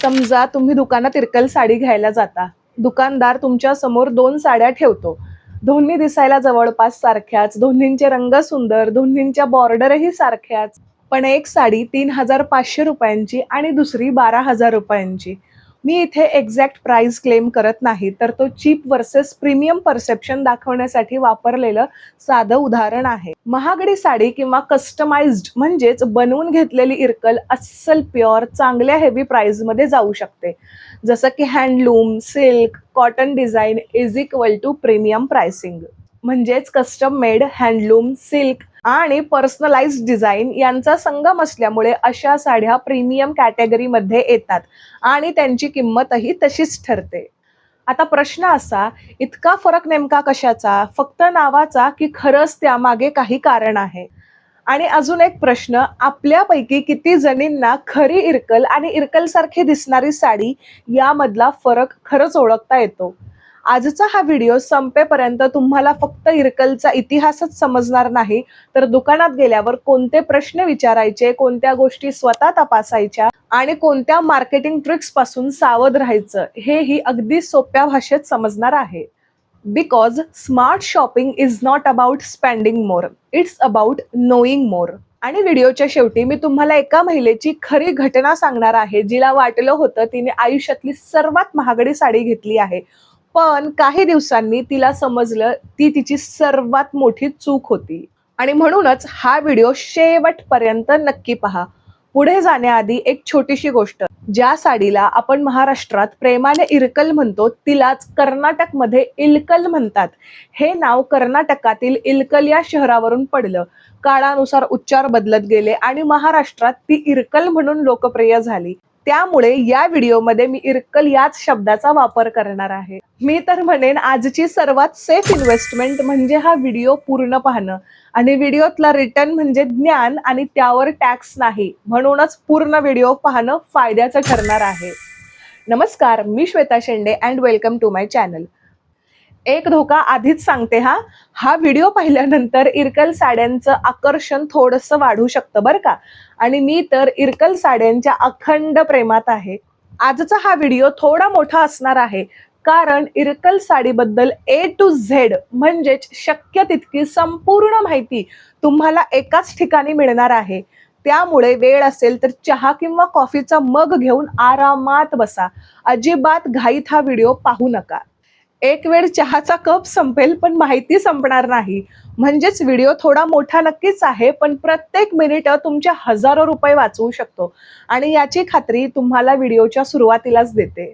समजा तुम्ही दुकानात इरकल साडी घ्यायला जाता. दुकानदार तुमच्या समोर 2 साड्या ठेवतो. दोन्ही दिसायला जवळपास सारख्याच, दोन्हींचे रंग सुंदर, दोन्हींच्या बॉर्डरही सारख्याच. पण एक साडी ₹3,500 आणि दुसरी ₹12,000. मी इथे एक्झॅक्ट प्राइस क्लेम करत नाही, तर तो चीप वर्सेस प्रीमियम परसेप्शन दाखवण्यासाठी वापरलेलं साधं उदाहरण आहे. महागडी साडी किंवा कस्टमाइज्ड म्हणजेच बनवून घेतलेली इरकल अस्सल प्युअर चांगल्या हेवी प्राइसमध्ये जाऊ शकते. जसं की handloom, silk, cotton design is equal to premium pricing. म्हणजेच कस्टम मेड, हँडलूम, सिल्क आणि पर्सनलाइज्ड डिझाईन यांचा संगम असल्यामुळे अशा साड्या प्रीमियम कॅटेगरीमध्ये येतात आणि त्यांची किंमतही तशीच ठरते. आता प्रश्न असा, इतका फरक नेमका कशाचा? फक्त नावाचा की खरंच त्यामागे काही कारण आहे? आणि अजून एक प्रश्न, आपल्यापैकी किती जणींना खरी इरकल आणि इरकलसारखी दिसणारी साडी यामधला फरक खरंच ओळखता येतो? आजचा हा व्हिडिओ संपेपर्यंत तुम्हाला फक्त इरकलचा इतिहासच समजणार नाही, तर दुकानात गेल्यावर कोणते प्रश्न विचारायचे, कोणत्या गोष्टी स्वतः तपासायच्या आणि कोणत्या मार्केटिंग ट्रिक्स पासून सावध राहायचं हेही अगदी सोप्या भाषेत समजणार आहे. Because smart shopping is not about spending more, it's about knowing more. आणि व्हिडिओच्या शेवटी मी तुम्हाला एका महिलेची खरी घटना सांगणार आहे, जिला वाटलं होतं तिने आयुष्यातली सर्वात महागडी साडी घेतली आहे, पण काही दिवसांनी तिला समजलं ती तिची सर्वात मोठी चूक होती. आणि म्हणूनच हा व्हिडिओ शेवटपर्यंत नक्की पहा. पुढे जाण्याआधी एक छोटीशी गोष्ट, ज्या साडीला आपण महाराष्ट्रात प्रेमाने इरकल म्हणतो तिलाच कर्नाटकमध्ये इलकल म्हणतात. हे नाव कर्नाटकातील इलकल या शहरावरून पडलं. काळानुसार उच्चार बदलत गेले आणि महाराष्ट्रात ती इरकल म्हणून लोकप्रिय झाली. त्यामुळे या व्हिडिओमध्ये मी इरकल याच शब्दाचा वापर करणार आहे. मी तर म्हणेन आजची सर्वात सेफ इन्व्हेस्टमेंट म्हणजे हा व्हिडिओ पूर्ण पाहणं. आणि व्हिडिओतला रिटर्न म्हणजे ज्ञान आणि त्यावर टॅक्स नाही. म्हणूनच पूर्ण व्हिडिओ पाहणं फायद्याचं ठरणार आहे. नमस्कार, मी Shweta Shende and welcome to my channel. एक धोका आधीच सांगते हा व्हिडिओ पाहिल्यानंतर इरकल साड्यांचं आकर्षण थोडंसं वाढू शकतं बरं का. आणि मी तर इरकल साड्यांच्या अखंड प्रेमात आहे. आजचा हा व्हिडिओ थोडा मोठा असणार आहे, कारण इरकल साडीबद्दल A to Z म्हणजेच शक्य तितकी संपूर्ण माहिती तुम्हाला एकाच ठिकाणी मिळणार आहे. त्यामुळे वेळ असेल तर चहा किंवा कॉफीचा मग घेऊन आरामात बसा. अजिबात घाईत हा व्हिडिओ पाहू नका. एक वेळ चहाचा कप संपेल पण माहिती संपणार नाही. म्हणजेच व्हिडिओ थोडा मोठा नक्कीच आहे, पण प्रत्येक मिनिट तुमच्या हजारो रुपये वाचवू शकतो. आणि याची खात्री तुम्हाला व्हिडिओच्या सुरुवातीलाच देते.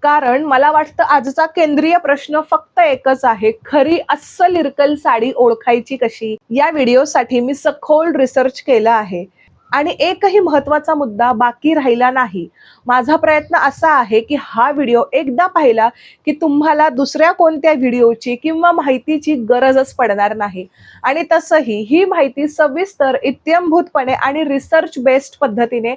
कारण मला वाटतं आजचा केंद्रीय प्रश्न फक्त एकच आहे, खरी अस्सल इरकल साडी ओळखायची कशी? या व्हिडिओसाठी मी सखोल रिसर्च केला आहे आणि एकही महत्वाचा मुद्दा बाकी राहिला नाही. माझा प्रयत्न असा आहे की हा व्हिडिओ एकदा पाहिला की तुम्हाला दुसऱ्या कोणत्या व्हिडिओची किंवा माहितीची गरजच पडणार नाही. आणि तसंही ही माहिती सविस्तर, इत्थंभूतपणे आणि रिसर्च बेस्ड पद्धतीने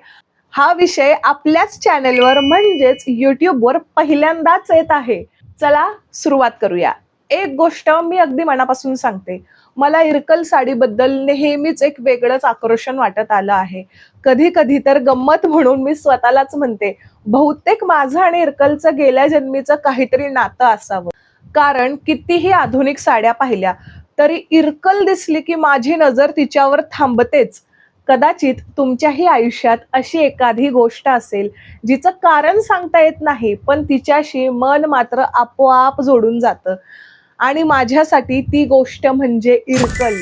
हा विषय आपल्याच चॅनेलवर म्हणजेच यूट्यूबवर पहिल्यांदाच येत आहे. चला सुरुवात करूया. एक गोष्ट मी अगदी मनापासून सांगते, मला इरकल साडीबद्दल नेहमीच एक वेगळंच आकर्षण वाटत आलं आहे. कधी कधी तर गंमत म्हणून मी स्वतःलाच म्हणते, बहुतेक माझं आणि इरकलचं गेल्या जन्मीचं काहीतरी नातं असावं. कारण कितीही आधुनिक साड्या पाहिल्या तरी इरकल दिसली की माझी नजर तिच्यावर थांबतेच. कदाचित तुमच्याही आयुष्यात अशी एखादी गोष्ट असेल जिचं कारण सांगता येत नाही, पण तिच्याशी मन मात्र आपोआप जोडून जातं. आणि माझ्यासाठी ती गोष्ट म्हणजे इरकल.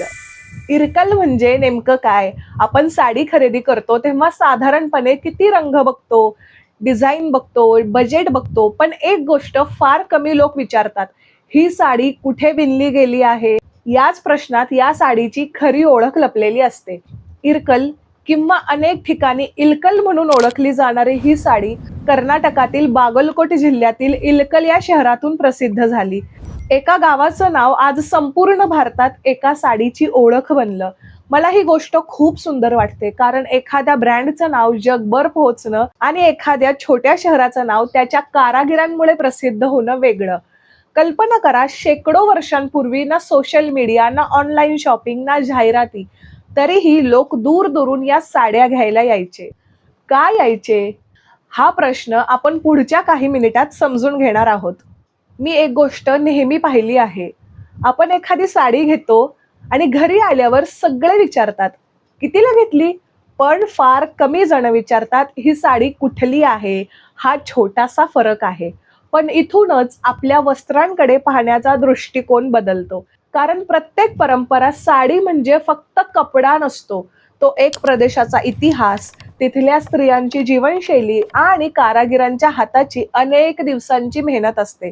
इरकल म्हणजे नेमकं काय? आपण साडी खरेदी करतो तेव्हा साधारणपणे किती रंग बघतो, डिझाईन बघतो, बजेट बघतो, पण एक गोष्ट फार कमी लोक विचारतात, ही साडी कुठे विणली गेली आहे? याच प्रश्नात या साडीची खरी ओळख लपलेली असते. इरकल किंवा अनेक ठिकाणी इलकल म्हणून ओळखली जाणारी ही साडी कर्नाटकातील बागलकोट जिल्ह्यातील इलकल या शहरातून प्रसिद्ध झाली. एका गावाचं नाव आज संपूर्ण भारतात एका साडीची ओळख बनलं. मला ही गोष्ट खूप सुंदर वाटते, कारण एखाद्या ब्रँडचं नाव जगभर पोहोचणं आणि एखाद्या छोट्या शहराचं नाव त्याच्या कारागिरांमुळे प्रसिद्ध होणं वेगळं. कल्पना करा, शेकडो वर्षांपूर्वी ना सोशल मीडिया, ना ऑनलाईन शॉपिंग, ना जाहिराती, तरीही लोक दूर दूरून या साड्या घ्यायला यायचे. का यायचे? हा प्रश्न आपण पुढच्या काही मिनिटात समजून घेणार आहोत. मी एक गोष्ट नेहमी पाहिली आहे. आपण एखादी साडी घेतो आणि घरी आल्यावर सगळे विचारतात, "कितीला घेतली?" पण फार कमी जण विचारतात, "ही साडी कुठली आहे?" हा छोटासा फरक आहे. पण इथूनच आपल्या वस्त्रांकडे पाहण्याचा दृष्टिकोन बदलतो. कारण प्रत्येक परंपरा साडी म्हणजे फक्त कपडा नसतो. तो एक प्रदेशाचा इतिहास, तिथल्या स्त्रियांची जीवनशैली आणि कारागिरांच्या हाताची अनेक दिवसांची मेहनत असते.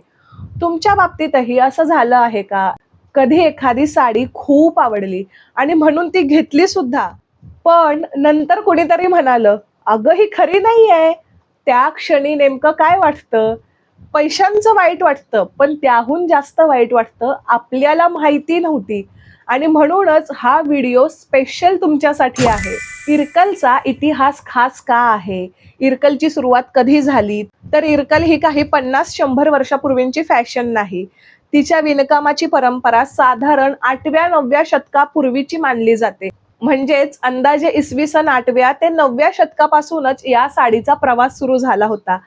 तुमच्या बाबतीतही असं झालं आहे का? कधी एखादी साडी खूप आवडली आणि म्हणून ती घेतली सुद्धा. पण नंतर कुणीतरी म्हणालं, "अगं ही खरी नाहीये." त्या क्षणी नेमकं काय वाटतं? पैशांचं वाईट वाटतं, पण त्याहून जास्त वाईट वाटतं आपल्याला माहिती नव्हती. आणि म्हणूनच हा व्हिडिओ स्पेशल तुमच्यासाठी आहे. इरकलचा इतिहास खास का आहे? इरकलची सुरुवात कधी झाली? तर इरकल ही काही 50-100 वर्षापूर्वींची फॅशन नाही. तिच्या विणकामाची परंपरा साधारण 8व्या-9व्या शतकापूर्वीची मानली जाते. म्हणजेच अंदाजे इसवी सन 8व्या ते 9व्या शतकापासूनच या साडीचा प्रवास सुरू झाला होता.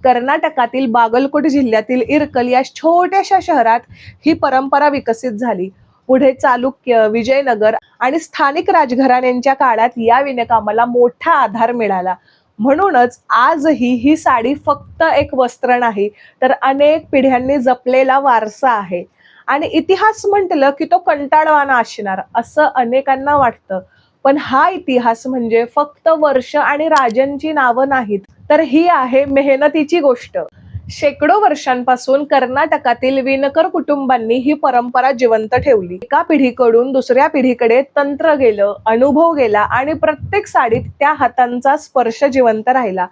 कर्नाटकातील बागलकोट जिल्ह्यातील इरकल या छोट्याशा शहरात ही परंपरा विकसित झाली. पुढे चालुक्य, विजयनगर आणि स्थानिक राजघराण्यांच्या काळात या विणकामाला मोठा आधार मिळाला. म्हणूनच आजही ही साडी फक्त एक वस्त्र नाही, तर अनेक पिढ्यांनी जपलेला वारसा आहे. आणि इतिहास म्हटलं की तो कंटाळवाणा असणार असं अनेकांना वाटतं. पण हा इतिहास म्हणजे फक्त वर्ष आणि राजांची नावं नाहीत, तर ही आहे मेहनतीची गोष्ट. शेकडो वर्षांपासून कर्नाटकातील विणकर कुटुंबांनी ही परंपरा जिवंत ठेवली. एका पिढीकडून दुसऱ्या पिढीकडे तंत्र गेलं, अनुभव गेला आणि प्रत्येक साडीत त्या हातांचा स्पर्श जिवंत राहिला.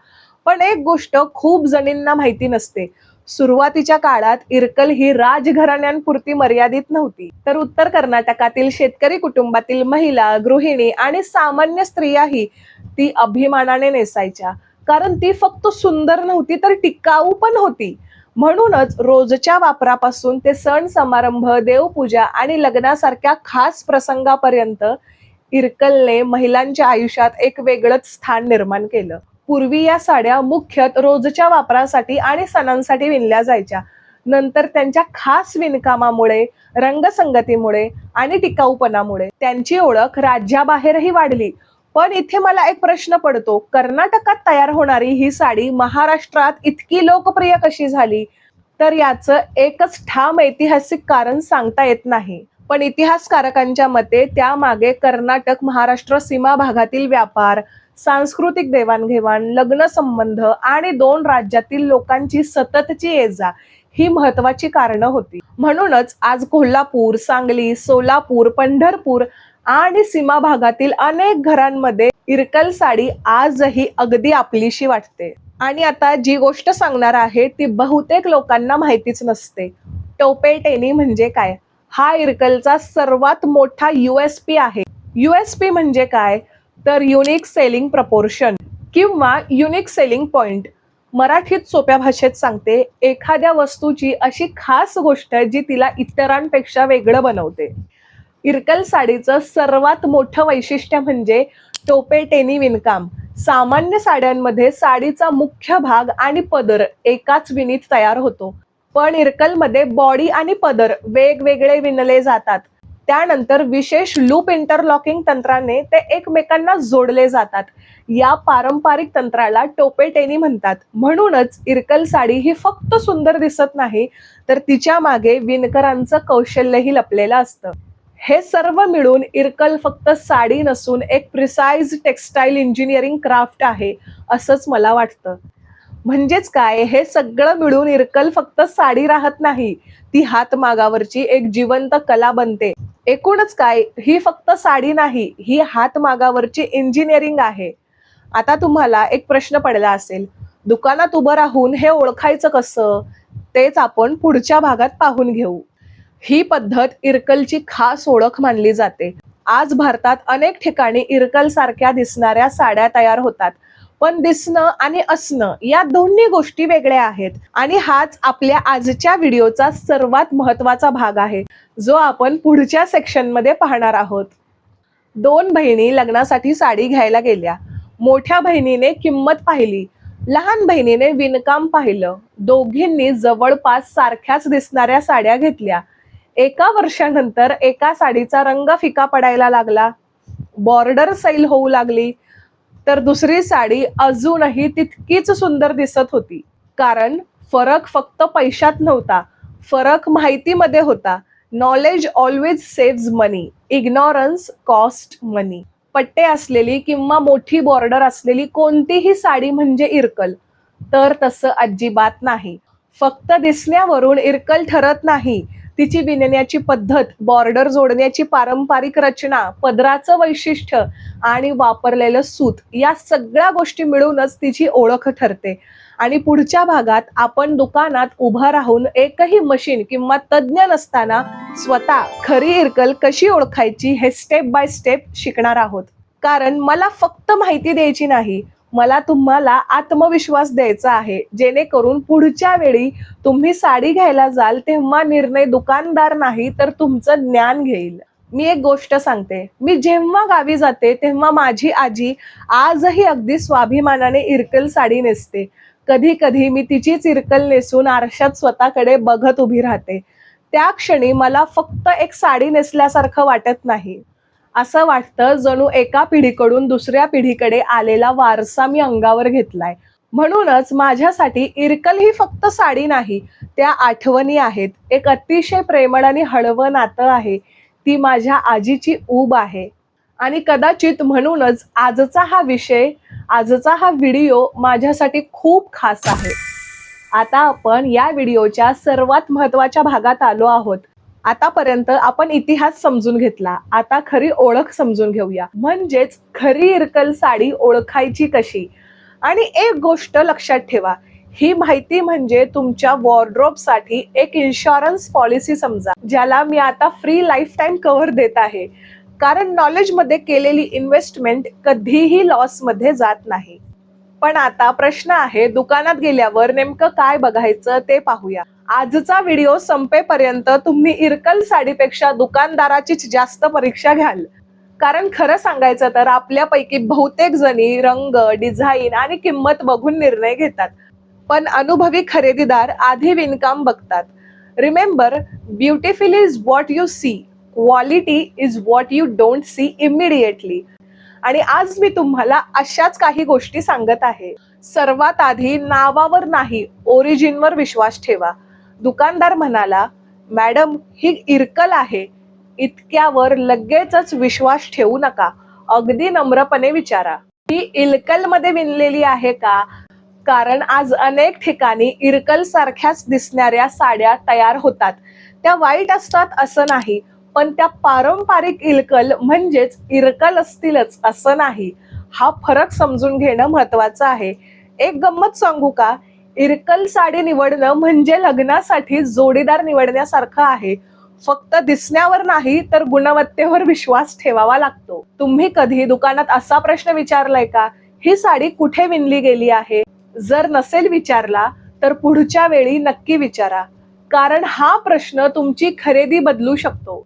पण एक गोष्ट खूप जणींना माहिती नसते. सुरुवातीच्या काळात इरकल ही राजघराण्यांपुरती मर्यादित नव्हती, तर उत्तर कर्नाटकातील शेतकरी कुटुंबातील महिला, गृहिणी आणि सामान्य स्त्रियाही ती अभिमानाने नेसायच्या. कारण ती फक्त सुंदर नव्हती, तर टिकाऊ पण होती. म्हणूनच रोजच्या वापरापासून ते सण समारंभ, देवपूजा आणि लग्नासारख्या खास प्रसंगापर्यंत इरकलने महिलांच्या आयुष्यात एक वेगळंच स्थान निर्माण केलं. पूर्वी या साड्या मुख्यतः रोजच्या वापरासाठी आणि सणांसाठी विणल्या जायच्या. नंतर त्यांच्या खास विणकामामुळे, रंगसंगतीमुळे आणि टिकाऊपणामुळे त्यांची ओळख राज्याबाहेरही वाढली. पण इथे मला एक प्रश्न पडतो, कर्नाटकात तयार होणारी ही साडी महाराष्ट्रात इतकी लोकप्रिय कशी झाली? तर याचं एकच ठाम ऐतिहासिक कारण सांगता येत नाही. पण इतिहासकारकांच्या मते त्यामागे कर्नाटक महाराष्ट्र सीमा भागातील व्यापार, सांस्कृतिक देवाणघेवाण, लग्न संबंध आणि दोन राज्यातील लोकांची सततची ये-जा ही महत्वाची कारणं होती. म्हणूनच आज कोल्हापूर, सांगली, सोलापूर, पंढरपूर आणि सीमा भागातील अनेक घरांमध्ये इरकल साडी आजही अगदी आपलीशी वाटते. आणि आता जी गोष्ट सांगणार आहे ती बहुतेक लोकांना माहितीच नसते. टोपेटेनी म्हणजे काय? हा इरकलचा सर्वात मोठा USP आहे. USP म्हणजे काय? तर युनिक सेलिंग प्रपोर्शन किंवा युनिक सेलिंग पॉइंट. मराठीत सोप्या भाषेत सांगते, एखाद्या वस्तूची अशी खास गोष्ट जी तिला इतरांपेक्षा वेगळं बनवते. इरकल साडीचं सर्वात मोठं वैशिष्ट्य म्हणजे टोपेटेनी विणकाम. सामान्य साड्यांमध्ये साडीचा मुख्य भाग आणि पदर एकाच विणीत तयार होतो. पण इरकलमध्ये बॉडी आणि पदर वेगवेगळे विणले जातात. त्यानंतर विशेष लूप इंटरलॉकिंग तंत्राने ते एकमेकांना जोडले जातात. या पारंपरिक तंत्राला टोपेटेनी म्हणतात. म्हणूनच इरकल साडी ही फक्त सुंदर दिसत नाही, तर तिच्या मागे विणकरांचं कौशल्यही लपलेलं असतं. हे सर्व मिळून इरकल फक्त साडी नसून एक प्रिसाइज टेक्सटाईल इंजिनिअरिंग क्राफ्ट आहे, असंच मला वाटतं. म्हणजेच काय, हे सगळं मिळून इरकल फक्त साडी राहत नाही, ती हातमागावरची एक जिवंत कला बनते. एकूणच काय, ही फक्त साडी नाही, ही हातमागावरची इंजिनिअरिंग आहे. आता तुम्हाला एक प्रश्न पडला असेल, दुकानात उभं राहून हे ओळखायचं कसं? तेच आपण पुढच्या भागात पाहून घेऊ. ही पद्धत इरकलची खास ओळख मानली जाते. आज भारतात अनेक ठिकाणी इरकल सारख्या दिसणाऱ्या साड्या तयार होतात. पण दिसणं आणि असणं या दोन्ही गोष्टी वेगळ्या आहेत. आणि हाच आपल्या आजच्या व्हिडिओचा सर्वात महत्वाचा भाग आहे, जो आपण पुढच्या सेक्शनमध्ये पाहणार आहोत. दोन बहिणी लग्नासाठी साडी घ्यायला गेल्या. मोठ्या बहिणीने किंमत पाहिली. लहान बहिणीने विणकाम पाहिलं. दोघींनी जवळपास सारख्याच दिसणाऱ्या साड्या घेतल्या. एका वर्षानंतर एका साडीचा रंग फिका पडायला लागला, बॉर्डर सैल होऊ लागली, तर दुसरी साडी अजूनही तितकीच सुंदर दिसत होती. कारण फरक फक्त पैशात नव्हता, फरक माहितीमध्ये होता. नॉलेज ऑलवेज सेव्स मनी, इग्नॉरन्स कॉस्ट मनी. पट्टे असलेली किंवा मोठी बॉर्डर असलेली कोणतीही साडी म्हणजे इरकल, तर तसं अजिबात नाही. फक्त दिसण्यावरून इरकल ठरत नाही. तिची विणण्याची पद्धत, बॉर्डर जोडण्याची पारंपरिक रचना, पदराचं वैशिष्ट्य आणि वापरलेलं सूत, या सगळ्या गोष्टी मिळूनच तिची ओळख ठरते. आणि पुढच्या भागात आपण दुकानात उभं राहून एकही मशीन किंवा तज्ज्ञ नसताना स्वतः खरी इरकल कशी ओळखायची हे स्टेप बाय स्टेप शिकणार आहोत. कारण मला फक्त माहिती द्यायची नाही, मला तुम्हाला आत्मविश्वास द्यायचा आहे, जेणेकरून पुढच्या वेळी तुम्ही साडी घ्यायला जाल तेव्हा निर्णय दुकानदार नाही तर तुमचं ज्ञान घेईल. मी एक गोष्ट सांगते, मी जेव्हा गावी जाते तेव्हा माझी आजी आजही अगदी स्वाभिमानाने इरकल साडी नेसते. कधी कधी मी तिचीच इरकल नेसून आरशात स्वतःकडे बघत उभी राहते. त्या क्षणी मला फक्त एक साडी नेसल्यासारखं वाटत नाही, असं वाटतं जणू एका पिढीकडून दुसऱ्या पिढीकडे आलेला वारसा मी अंगावर घेतलाय. म्हणूनच माझ्यासाठी इरकल ही फक्त साडी नाही, त्या आठवणी आहेत. एक अतिशय प्रेमळ आणि हळवं नातं आहे. ती माझ्या आजीची ऊब आहे. आणि कदाचित म्हणूनच आजचा हा व्हिडिओ माझ्यासाठी खूप खास आहे. आता आपण या व्हिडिओच्या सर्वात महत्त्वाच्या भागात आलो आहोत. आतापर्यंत आपण इतिहास समजून घेतला, आता खरी ओळख समजून घेऊया. म्हणजेच खरी इरकल साडी ओळखायची कशी. आणि एक गोष्ट लक्षात ठेवा, ही माहिती म्हणजे तुमच्या वॉर्डरोबसाठी एक इन्शुरन्स पॉलिसी समजा, ज्याला मी आता फ्री लाईफ टाईम कव्हर देत आहे. कारण नॉलेजमध्ये केलेली इन्व्हेस्टमेंट कधीही लॉसमध्ये जात नाही. पण आता प्रश्न आहे, दुकानात गेल्यावर नेमकं काय बघायचं ते पाहूया. आजचा व्हिडिओ संपेपर्यंत तुम्ही इरकल साडीपेक्षा दुकानदाराचीच जास्त परीक्षा घ्याल. कारण खरं सांगायचं तर आपल्यापैकी बहुतेक जणी रंग, डिझाईन आणि किंमत बघून निर्णय घेतात, पण अनुभवी खरेदीदार आधी विणकाम बघतात. Remember, beautiful is what you see, quality is what you don't see immediately. आणि आज मी तुम्हाला अशाच काही गोष्टी सांगत आहे. सर्वात आधी नावावर नाही, ओरिजिनवर विश्वास ठेवा. दुकानदार म्हणाला, मॅडम ही इरकल आहे, इतक्यावर लगेचच विश्वास ठेवू नका. अगदी नम्रपणे विचारा, ही इरकल मध्ये विणलेली आहे का. कारण आज अनेक ठिकाणी इरकल सारख्याच दिसणाऱ्या साड्या तयार होतात. त्या वाईट असतात असं नाही, पण त्या पारंपरिक इरकल म्हणजेच इरकल असतीलच असं नाही. हा फरक समजून घेणं महत्वाचं आहे. एक गंमत सांगू का, इरकल साडी निवडणं म्हणजे लग्नासाठी जोडीदार निवडण्यासारखं आहे. फक्त दिसण्यावर नाही तर गुणवत्तेवर विश्वास ठेवावा लागतो. तुम्ही कधी दुकानात असा प्रश्न विचारलाय का, ही साडी कुठे विणली गेली आहे. जर नसेल विचारला तर पुढच्या वेळी नक्की विचारा. कारण हा प्रश्न तुमची खरेदी बदलू शकतो.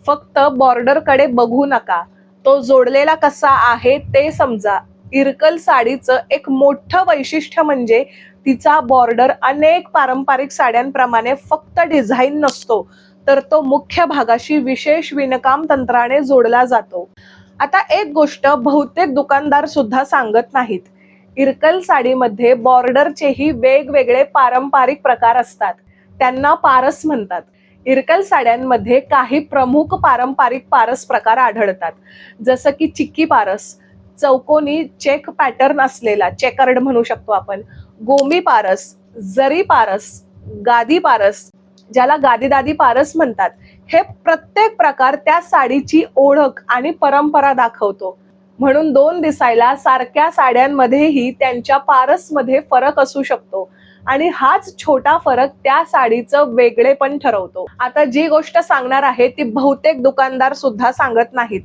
फक्त बॉर्डर कडे बघू नका, तो जोडलेला कसा आहे ते समजा. इरकल साडीचं एक मोठं वैशिष्ट्य म्हणजे तिचा बॉर्डर अनेक पारंपरिक साड्यांप्रमाणे फक्त डिझाईन नसतो, तर तो मुख्य भागाशी विशेष विणकाम तंत्राने जोडला जातो. आता एक गोष्ट बहुतेक दुकानदार सुद्धा सांगत नाहीत, इरकल साडीमध्ये बॉर्डरचेही वेगवेगळे पारंपरिक प्रकार असतात. त्यांना पारस म्हणतात. इरकल साड्यांमध्ये काही प्रमुख पारंपरिक पारस प्रकार आढळतात, जसं की चिक्की पारस, चौकोनी चेक पॅटर्न असलेला, चेकर्ड म्हणू शकतो आपण, गोमी पारस, जरी पारस, गादी पारस, ज्याला गादी दादी पारस म्हणतात. हे प्रत्येक प्रकार त्या साडीची ओळख आणि परंपरा दाखवतो. म्हणून दोन दिसायला सारख्या साड्यांमध्येही त्यांच्या पारसमध्ये फरक असू शकतो. आणि हाच छोटा फरक त्या साडीचं वेगळेपण ठरवतो. आता जी गोष्ट सांगणार आहे ती बहुतेक दुकानदार सुद्धा सांगत नाहीत.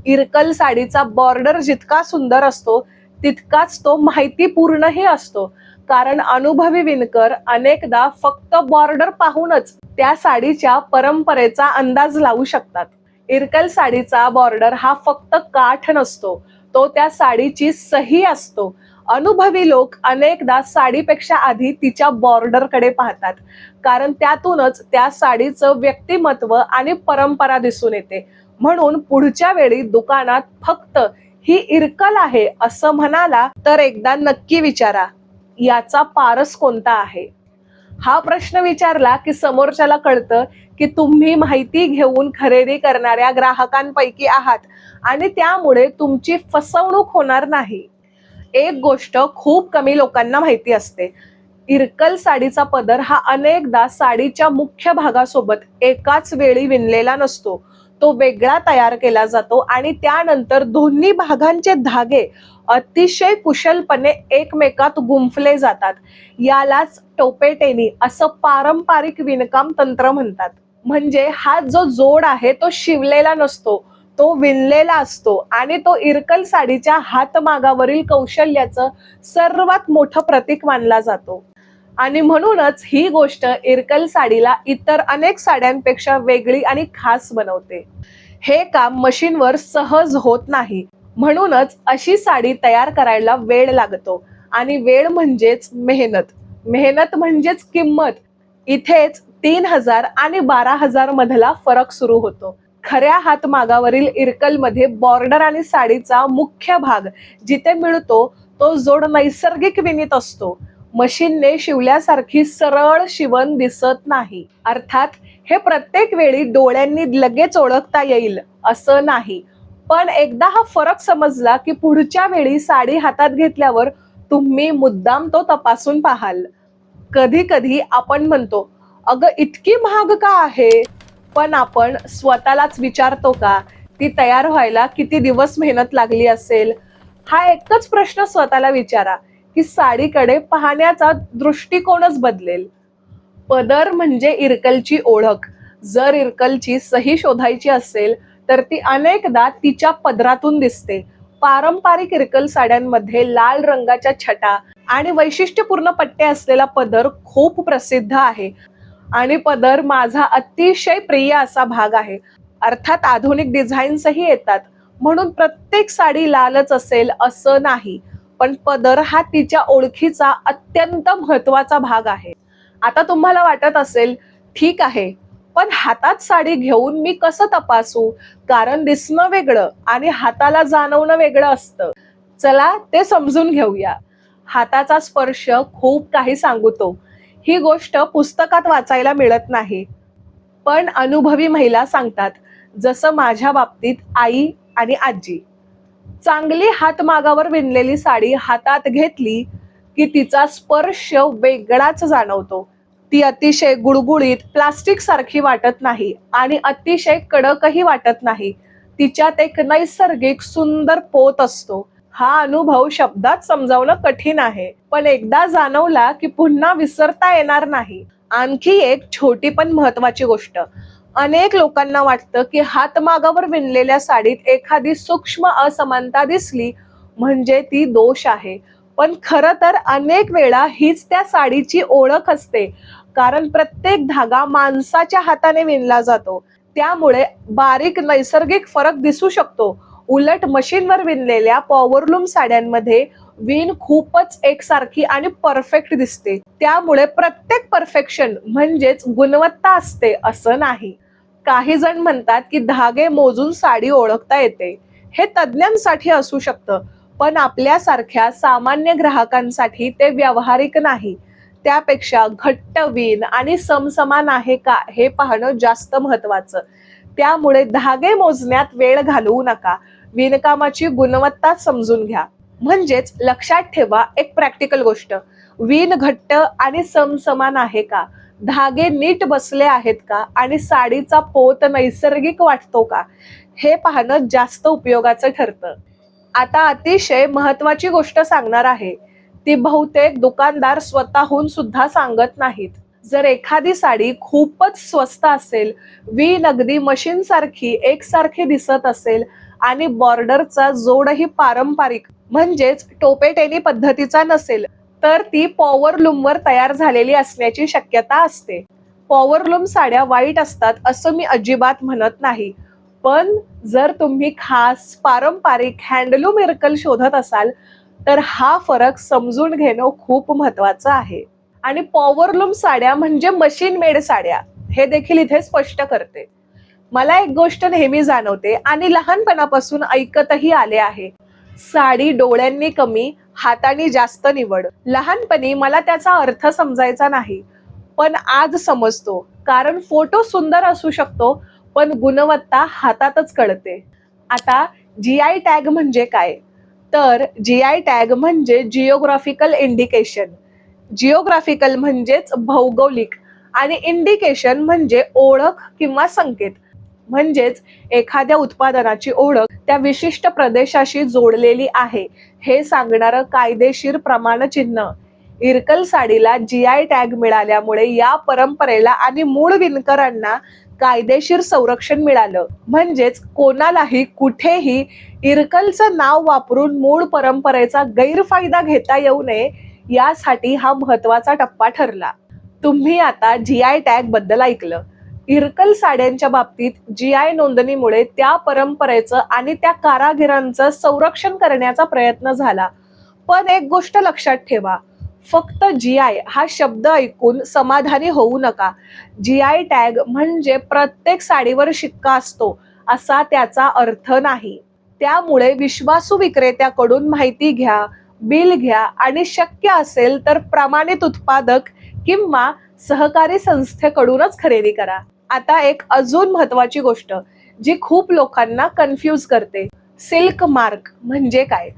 इरकल साडीचा बॉर्डर जितका सुंदर असतो तितकाच तो माहितीपूर्णही असतो. कारण अनुभवी विणकर अनेकदा फक्त बॉर्डर पाहूनच त्या साडीच्या परंपरेचा अंदाज लावू शकतात. इरकल साडीचा बॉर्डर हा फक्त काठ नसतो, तो त्या साडीची सही असतो. अनुभवी लोक अनेकदा साडीपेक्षा आधी तिच्या बॉर्डरकडे पाहतात, कारण त्यातूनच त्या साडीचं व्यक्तिमत्व आणि परंपरा दिसून येते. म्हणून पुढच्या वेळी दुकानात फक्त ही इरकल आहे असं म्हणाला तर एकदा नक्की विचारा, याचा पारस कोणता आहे. हा प्रश्न विचारला की समोरच्याला कळतं की तुम्ही माहिती घेऊन खरेदी करणाऱ्या ग्राहकांपैकी आहात आणि त्यामुळे तुमची फसवणूक होणार नाही. एक गोष्ट खूप कमी लोकांना माहिती असते, इरकल साडीचा पदर हा अनेकदा साडीच्या मुख्य भागासोबत एकाच वेळी विणलेला नसतो. तो वेगळा तयार केला जातो आणि त्यानंतर दोन्ही भागांचे धागे अतिशय कुशलपणे एकमेकात गुंफले जातात. यालाच टोपेटेनी असं पारंपरिक विणकाम तंत्र म्हणतात. म्हणजे हा जो जोड आहे तो शिवलेला नसतो, तो विणलेला असतो आणि तो इरकल साडीच्या हातमागावरील कौशल्याचं सर्वात मोठं प्रतीक मानला जातो. आणि म्हणूनच ही गोष्ट इरकल साडीला इतर अनेक साड्यांपेक्षा वेगळी आणि खास बनवते. हे काम मशीनवर सहज होत नाही, म्हणूनच अशी साडी तयार करायला वेळ लागतो. आणि वेळ म्हणजेच मेहनत, मेहनत म्हणजेच किंमत. इथेच 3,000 आणि 12,000 मधला फरक सुरू होतो. खऱ्या हातमागावरील इरकलमध्ये बॉर्डर आणि साडीचा मुख्य भाग जिथे मिळतो तो जोड नैसर्गिक विणीत असतो. मशीनने शिवल्यासारखी सरळ शिवण दिसत नाही. अर्थात हे प्रत्येक वेळी डोळ्यांनी लगेच ओळखता येईल असं नाही, पण एकदा हा फरक समजला की पुढच्या वेळी साडी हातात घेतल्यावर तुम्ही मुद्दाम तो तपासून पाहाल. कधी कधी आपण म्हणतो, अगं इतकी महाग का आहे, पण आपण स्वतःलाच विचारतो का ती तयार व्हायला किती दिवस मेहनत लागली असेल. हा एकच प्रश्न स्वतःला विचारा की साडीकडे पाहण्याचा दृष्टिकोनच बदलेल. पदर म्हणजे इरकलची ओळख. जर इरकलची सही शोधायची असेल तर ती अनेकदा तिच्या पदरातून दिसते. पारंपरिक इरकल साड्यांमध्ये लाल रंगाच्या छटा आणि वैशिष्ट्यपूर्ण पट्टे असलेला पदर खूप प्रसिद्ध आहे आणि पदर माझा अतिशय प्रिय असा भाग आहे. अर्थात आधुनिक डिझाईन्सही येतात, म्हणून प्रत्येक साडी लालच असेल असं नाही, पण पदर हा तिच्या ओळखीचा अत्यंत महत्वाचा भाग आहे. आता तुम्हाला वाटत असेल, ठीक आहे, पण हातात साडी घेऊन मी कसं तपासू, कारण दिसणं वेगळं आणि हाताला जाणवणं वेगळं असतं. चला ते समजून घेऊया. हाताचा स्पर्श खूप काही सांगतो. ही गोष्ट पुस्तकात वाचायला मिळत नाही, पण अनुभवी महिला सांगतात. जसं माझ्या बाबतीत आई आणि आजी. चांगली हातमागावर विणलेली साडी हातात घेतली की तिचा स्पर्श वेगळाच जाणवतो. ती अतिशय गुळगुळीत प्लास्टिक सारखी वाटत नाही आणि अतिशय कडकही वाटत नाही. तिच्यात एक नैसर्गिक सुंदर पोत असतो. हा अनुभव शब्दात समजावणं कठीण आहे, पण एकदा जाणवला की पुन्हा विसरता येणार नाही. आणखी एक छोटी पण महत्वाची गोष्ट, अनेक लोकांना वाटतं की हातमागावर विणलेल्या साडीत एखादी सूक्ष्म असमानता दिसली म्हणजे ती दोष आहे. पण खरं तर अनेक वेळा हीच त्या साडीची ओळख असते, कारण प्रत्येक धागा माणसाच्या हाताने विणला जातो. त्यामुळे बारीक नैसर्गिक फरक दिसू शकतो. उलट मशीनवर विणलेल्या पॉवरलूम साड्यांमध्ये विण खूपच एकसारखी आणि परफेक्ट दिसते. त्यामुळे प्रत्येक परफेक्शन म्हणजेच गुणवत्ता असते असं नाही. काही जण म्हणतात की धागे मोजून साडी ओळखता येते. हे तज्ञांसाठी असू शकतं, पण आपल्यासारख्या सामान्य ग्राहकांसाठी ते व्यावहारिक नाही. त्यापेक्षा घट्ट विण आणि समसमान आहे का हे पाहणं जास्त महत्वाचं. त्यामुळे धागे मोजण्यात वेळ घालवू नका, विणकामाची गुणवत्ता समजून घ्या. म्हणजेच लक्षात ठेवा एक प्रॅक्टिकल गोष्ट, विण घट्ट आणि समसमान आहे का, धागे नीट बसले आहेत का आणि साडीचा पोत नैसर्गिक वाटतो का, हे पाहणं जास्त उपयोगाचं ठरतं. आता अतिशय महत्वाची गोष्ट सांगणार आहे, ती बहुतेक दुकानदार स्वतःहून सुद्धा सांगत नाहीत. जर एखादी साडी खूपच स्वस्त असेल, विण अगदी मशीन सारखी एकसारखी दिसत असेल आणि बॉर्डरचा जोडही पारंपरिक म्हणजेच टोपेटेनी पद्धतीचा नसेल, तर ती पॉवरलूमवर तयार झालेली असण्याची शक्यता असते. पॉवरलूम साड्या वाईट असतात असं मी अजिबात म्हणत नाही, पण जर तुम्ही खास पारंपरिक हँडलूम इरकल शोधत असाल तर हा फरक समजून घेणं खूप महत्वाचं आहे. आणि पॉवरलूम साड्या म्हणजे मशीन मेड साड्या हे देखील इथे स्पष्ट करते. मला एक गोष्ट नेहमी जाणवते आणि लहानपणापासून ऐकतही आले आहे, साडी डोळ्यांनी कमी, हातांनी जास्त निवड. लहानपणी मला त्याचा अर्थ समजायचा नाही, पण आज समजतो. कारण फोटो सुंदर असू शकतो, पण गुणवत्ता हातातच कळते. आता जीआय टॅग म्हणजे काय? तर जीआय टॅग म्हणजे जिओग्राफिकल इंडिकेशन. जिओग्राफिकल म्हणजेच भौगोलिक आणि इंडिकेशन म्हणजे ओळख किंवा संकेत. म्हणजेच एखाद्या उत्पादनाची ओळख त्या विशिष्ट प्रदेशाशी जोडलेली आहे हे सांगणारं कायदेशीर प्रमाणचिन्ह. इरकल साडीला जीआय टॅग मिळाल्यामुळे या परंपरेला आणि मूळ विणकरांना कायदेशीर संरक्षण मिळालं. म्हणजेच कोणालाही कुठेही इरकलचं नाव वापरून मूळ परंपरेचा गैरफायदा घेता येऊ नये, यासाठी हा महत्वाचा टप्पा ठरला. तुम्ही आता जीआय टॅग बद्दल ऐकलं. इरकल साड्यांच्या बाबतीत जीआय नोंदणीमुळे त्या परंपरेचं आणि त्या कारागिरांचं संरक्षण करण्याचा प्रयत्न झाला. पण एक गोष्ट लक्षात ठेवा, फक्त जीआय हा शब्द ऐकून समाधानी होऊ नका. जीआय टॅग म्हणजे प्रत्येक साडीवर शिक्का असतो असा त्याचा अर्थ नाही. त्यामुळे विश्वासू विक्रेत्याकडून माहिती घ्या, बिल घ्या आणि शक्य असेल तर प्रमाणित उत्पादक किंवा सहकारी संस्थेकडूनच खरेदी करा. आता एक अजून महत्वाची गोष्ट जी खूप लोकांना कन्फ्यूज करते, सिल्क मार्क म्हणजे काय?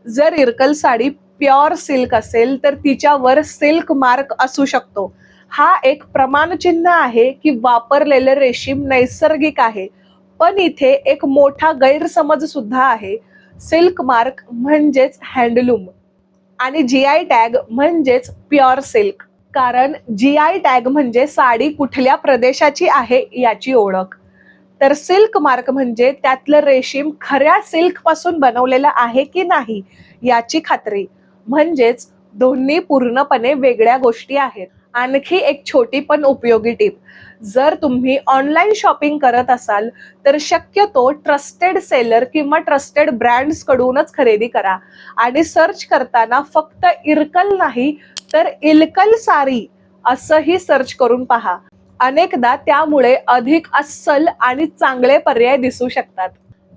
जर इरकल साडी प्युअर सिल्क असेल तर तिच्यावर सिल्क मार्क असू शकतो. हा एक प्रमाणचिन्ह आहे की वापरलेले रेशीम नैसर्गिक आहे. पण इथे एक मोठा गैरसमज सुद्धा आहे. सिल्क मार्क म्हणजेच हँडलूम आणि जीआय टॅग म्हणजेच प्युअर सिल्क. कारण जीआय टॅग म्हणजे साडी कुठल्या प्रदेशाची आहे याची ओळख, तर सिल्क मार्क म्हणजे त्यातलं रेशीम खऱ्या सिल्क पासून बनवलेलं आहे की नाही याची खात्री. म्हणजेच दोन्ही पूर्णपणे वेगळ्या गोष्टी आहेत. आणखी एक छोटी पण उपयोगी टीप, जर तुम्ही ऑनलाईन शॉपिंग करत असाल तर शक्यतो ट्रस्टेड सेलर किंवा ट्रस्टेड ब्रँड्स कडूनच खरेदी करा. आणि सर्च करताना फक्त इरकल नाही तर इलकल सारी असंही सर्च करून पहा. अनेकदा त्यामुळे अधिक अस्सल आणि चांगले पर्याय दिसू शकतात.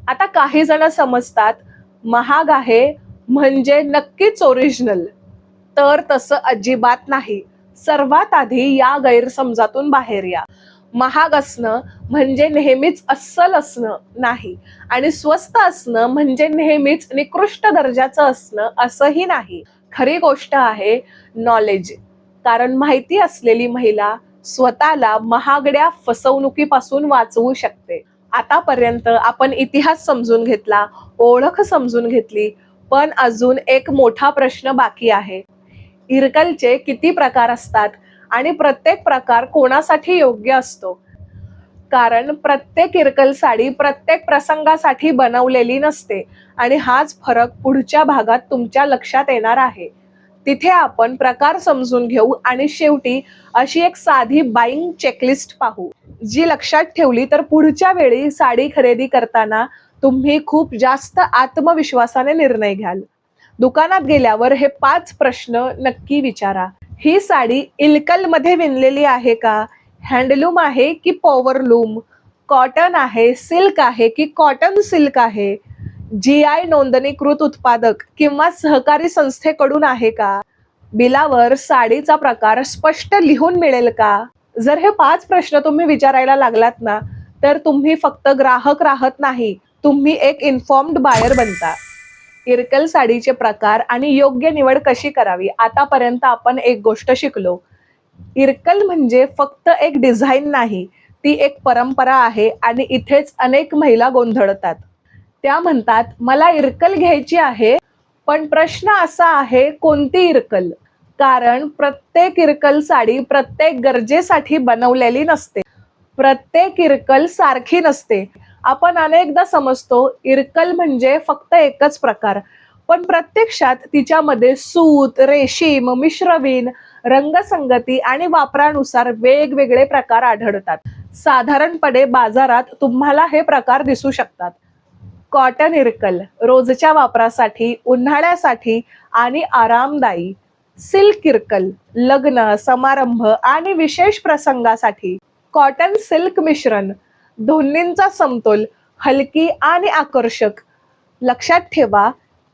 आता काही जण समजतात महाग आहे म्हणजे नक्कीच ओरिजिनल, तर तसं अजिबात नाही. सर्वात आधी या गैरसमजातून बाहेर या. महाग असणं म्हणजे नेहमीच अस्सल असणं नाही आणि स्वस्त असणं म्हणजे नेहमीच निकृष्ट दर्जाचं असणं असंही नाही. खरी गोष्ट आहे नॉलेज. कारण माहिती असलेली महिला स्वतःला महागड्या फसवणुकीपासून वाचवू शकते. आतापर्यंत आपण इतिहास समजून घेतला, ओळख समजून घेतली, पण अजून एक मोठा प्रश्न बाकी आहे. इरकलचे किती प्रकार असतात आणि प्रत्येक प्रकार कोणासाठी योग्य असतो? कारण प्रत्येक इरकल साडी प्रत्येक प्रसंगासाठी बनवलेली नसते आणि हाच फरक पुढच्या भागात तुमच्या लक्षात येणार आहे. तिथे आपण प्रकार समजून घेऊ आणि शेवटी अशी एक साधी बाईंग चेकलिस्ट पाहू, जी लक्षात ठेवली तर पुढच्या वेळी साडी खरेदी करताना तुम्ही खूप जास्त आत्मविश्वासाने निर्णय घ्याल. दुकानात गेल्यावर हे 5 प्रश्न नक्की विचारा. ही साडी इलकल मध्ये विणलेली आहे का? हँडलूम आहे की पॉवरलूम? कॉटन आहे, सिल्क आहे की कॉटन सिल्क आहे? जीआय नोंदणीकृत उत्पादक किंवा सहकारी संस्थेकडून आहे का? बिलावर साडीचा प्रकार स्पष्ट लिहून मिळेल का? जर हे 5 प्रश्न तुम्ही विचारायला लागलात ना, तर तुम्ही फक्त ग्राहक राहत नाही, तुम्ही एक इन्फॉर्म्ड बायर बनता. इरकल साडीचे प्रकार आणि योग्य निवड कशी करावी, आतापर्यंत आपण एक गोष्ट शिकलो. इरकल म्हणजे फक्त एक डिझाईन नाही, ती एक परंपरा आहे आणि इथेच अनेक महिला गोंधळतात. त्या म्हणतात मला इरकल घ्यायची आहे, पण प्रश्न असा आहे कोणती इरकल? कारण प्रत्येक इरकल साडी प्रत्येक गरजेसाठी बनवलेली नसते. प्रत्येक इरकल सारखी नसते. आपण अनेकदा समजतो इरकल म्हणजे फक्त एकच प्रकार, पण प्रत्यक्षात तिच्यामध्ये सूत, रेशीम, मिश्रविण, रंगसंगती आणि वापरानुसार वेगवेगळे प्रकार आढळतात. साधारणपणे बाजारात तुम्हाला हे प्रकार दिसू शकतात. कॉटन इरकल रोजच्या वापरासाठी, उन्हाळ्यासाठी आणि आरामदायी. सिल्क इरकल लग्न, समारंभ आणि विशेष प्रसंगासाठी. कॉटन सिल्क मिश्रण दोन्हींचा समतोल, हलकी आणि आकर्षक. लक्षात ठेवा,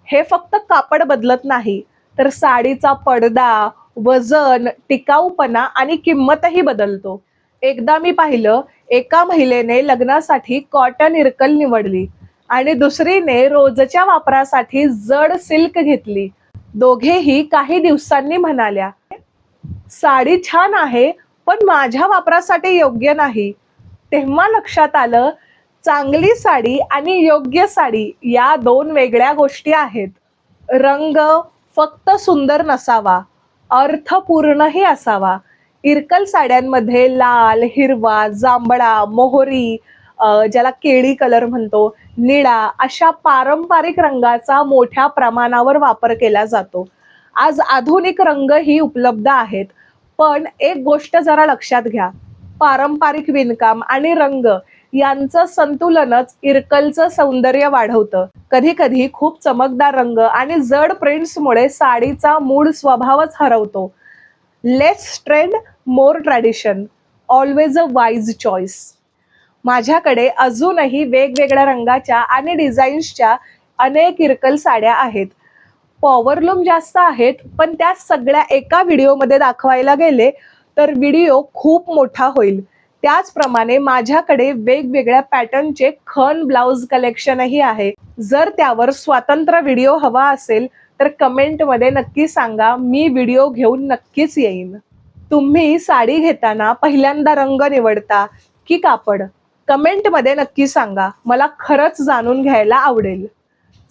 हे फक्त कापड बदलत नाही, तर साडीचा पडदा, वजन, टिकाऊपणा आणि किंमतही बदलतो. एकदा मी पाहिलं, एका महिलेने लग्नासाठी कॉटन इरकल निवडली आणि दुसरीने रोजच्या वापरासाठी जड सिल्क घेतली. दोघेही काही दिवसांनी म्हणाल्या, साडी छान आहे, पण माझ्या वापरासाठी योग्य नाही. तेव्हा लक्षात आलं, चांगली साडी आणि योग्य साडी या दोन वेगळ्या गोष्टी आहेत. रंग फक्त सुंदर नसावा, अर्थपूर्णही असावा. इरकल साड्यांमध्ये लाल, हिरवा, जांभळा, मोहरी, ज्याला केळी कलर म्हणतो, निळा अशा पारंपरिक रंगाचा मोठ्या प्रमाणावर वापर केला जातो. आज आधुनिक रंगही उपलब्ध आहेत, पण एक गोष्ट जरा लक्षात घ्या, पारंपरिक विणकाम आणि रंग यांचं संतुलनच इरकलचं सौंदर्य वाढवतं. कधी कधी खूप चमकदार रंग आणि जड प्रिंट्समुळे साडीचा मूळ स्वभावच हरवतो. Less trend, more tradition, always a wise choice. माझ्याकडे अजूनही वेगवेगळ्या रंगाच्या आणि डिझाईन्सच्या अनेक इरकल साड्या आहेत. पॉवरलूम जास्त आहेत, पण त्या सगळ्या एका व्हिडिओमध्ये दाखवायला गेले तर व्हिडिओ खूप मोठा होईल. त्याचप्रमाणे माझ्याकडे वेगवेगळ्या पॅटर्नचे खण ब्लाउज कलेक्शनही आहे. जर त्यावर स्वतंत्र व्हिडिओ हवा असेल तर कमेंटमध्ये नक्की सांगा, मी व्हिडिओ घेऊन नक्कीच येईन. तुम्ही साडी घेताना पहिल्यांदा रंग निवडता की कापड? कमेंटमध्ये नक्की सांगा, मला खरंच जाणून घ्यायला आवडेल.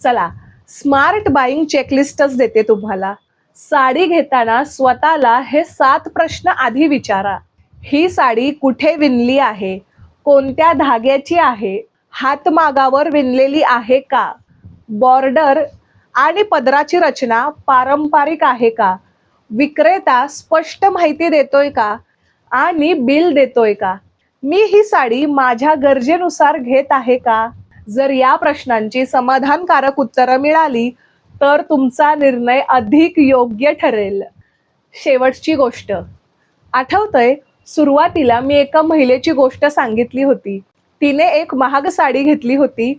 चला, स्मार्ट बाईंग चेकलिस्टच देते तुम्हाला. साडी घेताना स्वतःला हे 7 प्रश्न आधी विचारा. ही साडी कुठे विणली आहे? कोणत्या धाग्याची आहे? हातमागावर विणलेली आहे का? बॉर्डर आणि पदराची रचना पारंपरिक आहे का? विक्रेता स्पष्ट माहिती देतोय का? आणि बिल देतोय का? मी ही साडी माझ्या गरजेनुसार घेत आहे का? जर या प्रश्नांची समाधानकारक उत्तरं मिळाली तर तुमचा निर्णय अधिक योग्य ठरेल. शेवटची गोष्ट आठवतंय, सुरुवातीला मी एका महिलेची गोष्ट सांगितली होती. तिने एक महाग साडी घेतली होती.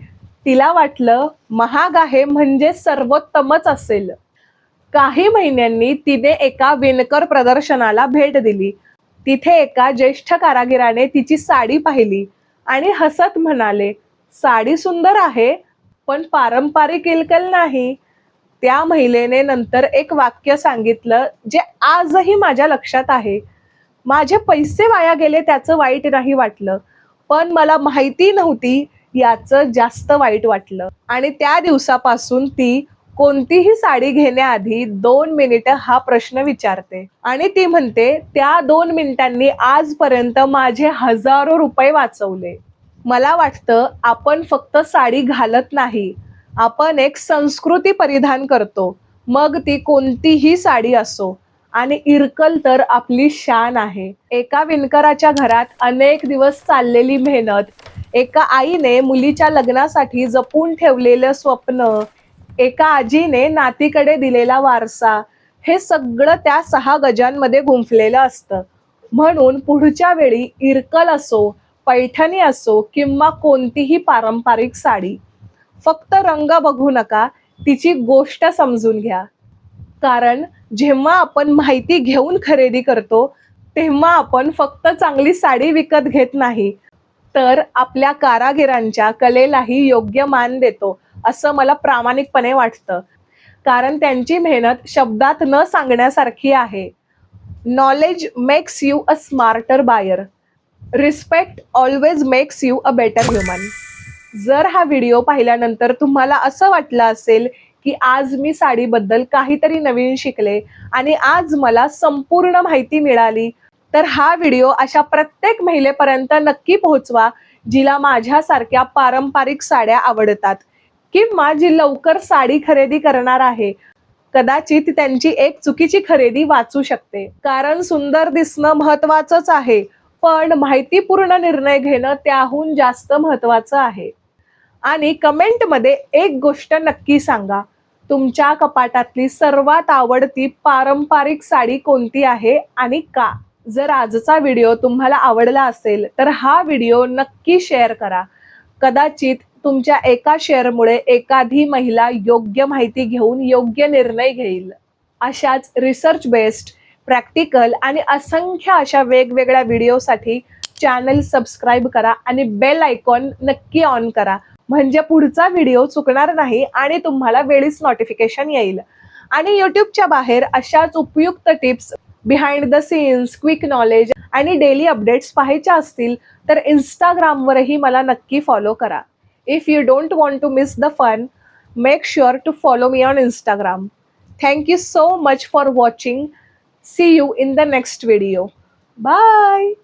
तिला वाटलं महाग आहे म्हणजे सर्वोत्तमच असेल. काही महिन्यांनी तिने एका विणकर प्रदर्शनाला भेट दिली. तिथे एका ज्येष्ठ कारागिराने तिची साडी पाहिली आणि हसत म्हणाले, साडी सुंदर आहे, पण पारंपरिक इरकल नाही. त्या महिलेने नंतर एक वाक्य सांगितलं जे आजही माझ्या लक्षात आहे. माझे पैसे वाया गेले त्याचं वाईट नाही वाटलं, पण मला माहिती नव्हती याचं जास्त वाईट वाटलं. आणि त्या दिवसापासून ती कोणतीही साडी घेण्याआधी 2 मिनिटं हा प्रश्न विचारते. आणि ती म्हणते, त्या 2 मिनिटांनी आजपर्यंत माझे हजारो रुपये वाचवले. मला वाटतं, आपण फक्त साडी घालत नाही, आपण एक संस्कृती परिधान करतो. मग ती कोणतीही साडी असो. आणि इरकल तर आपली शान आहे. एका विणकराच्या घरात अनेक दिवस चाललेली मेहनत, एका आईने मुलीच्या लग्नासाठी जपून ठेवलेलं स्वप्न, एका आजीने नातीकडे दिलेला वारसा, हे सगळं त्या 6 गजांमध्ये गुंफलेलं असतं. म्हणून पुढच्या वेळी इरकल असो, पैठणी असो किंवा कोणतीही पारंपरिक साडी, फक्त रंग बघू नका, तिची गोष्ट समजून घ्या. कारण जेव्हा आपण माहिती घेऊन खरेदी करतो, तेव्हा आपण फक्त चांगली साडी विकत घेत नाही, तर आपल्या कारागिरांच्या कलेलाही योग्य मान देतो, असं मला प्रामाणिकपणे वाटतं. कारण त्यांची मेहनत शब्दात न सांगण्यासारखी आहे. Knowledge makes you a smarter buyer. Respect always makes you a better human. जर हा व्हिडिओ पाहिल्यानंतर तुम्हाला असं वाटलं असेल की आज मी साडीबद्दल काहीतरी नवीन शिकले आणि आज मला संपूर्ण माहिती मिळाली, तर हा व्हिडिओ अशा प्रत्येक महिलेपर्यंत नक्की पोहोचवा जिला माझ्यासारख्या पारंपरिक साड्या आवडतात किंवा जी लवकर साडी खरेदी करणार आहे. कदाचित त्यांची एक चुकीची खरेदी वाचू शकते. कारण सुंदर दिसणं महत्वाचंच आहे, पण माहितीपूर्ण निर्णय घेणं त्याहून जास्त महत्वाचं आहे. आणि कमेंटमध्ये एक गोष्ट नक्की सांगा, तुमच्या कपाटातली सर्वात आवडती पारंपरिक साडी कोणती आहे आणि का? जर आजचा व्हिडिओ तुम्हाला आवडला असेल तर हा व्हिडिओ नक्की शेअर करा. कदाचित तुमच्या एका शेअरमुळे एखादी महिला योग्य माहिती घेऊन योग्य निर्णय घेईल. अशाच रिसर्च बेस्ड, प्रॅक्टिकल आणि असंख्य अशा वेगवेगळ्या व्हिडिओसाठी चॅनल सबस्क्राईब करा आणि बेल आयकॉन नक्की ऑन करा. म्हणजे पुढचा व्हिडिओ चुकणार नाही आणि तुम्हाला वेळीच नोटिफिकेशन येईल. आणि यूट्यूबच्या बाहेर अशाच उपयुक्त tips, behind the scenes, quick knowledge आणि डेली अपडेट्स पाहायच्या असतील तर इंस्टाग्रामवरही मला नक्की फॉलो करा. If you don't want to miss the fun, make sure to follow me on Instagram. Thank you so much for watching. See you in the next video. Bye.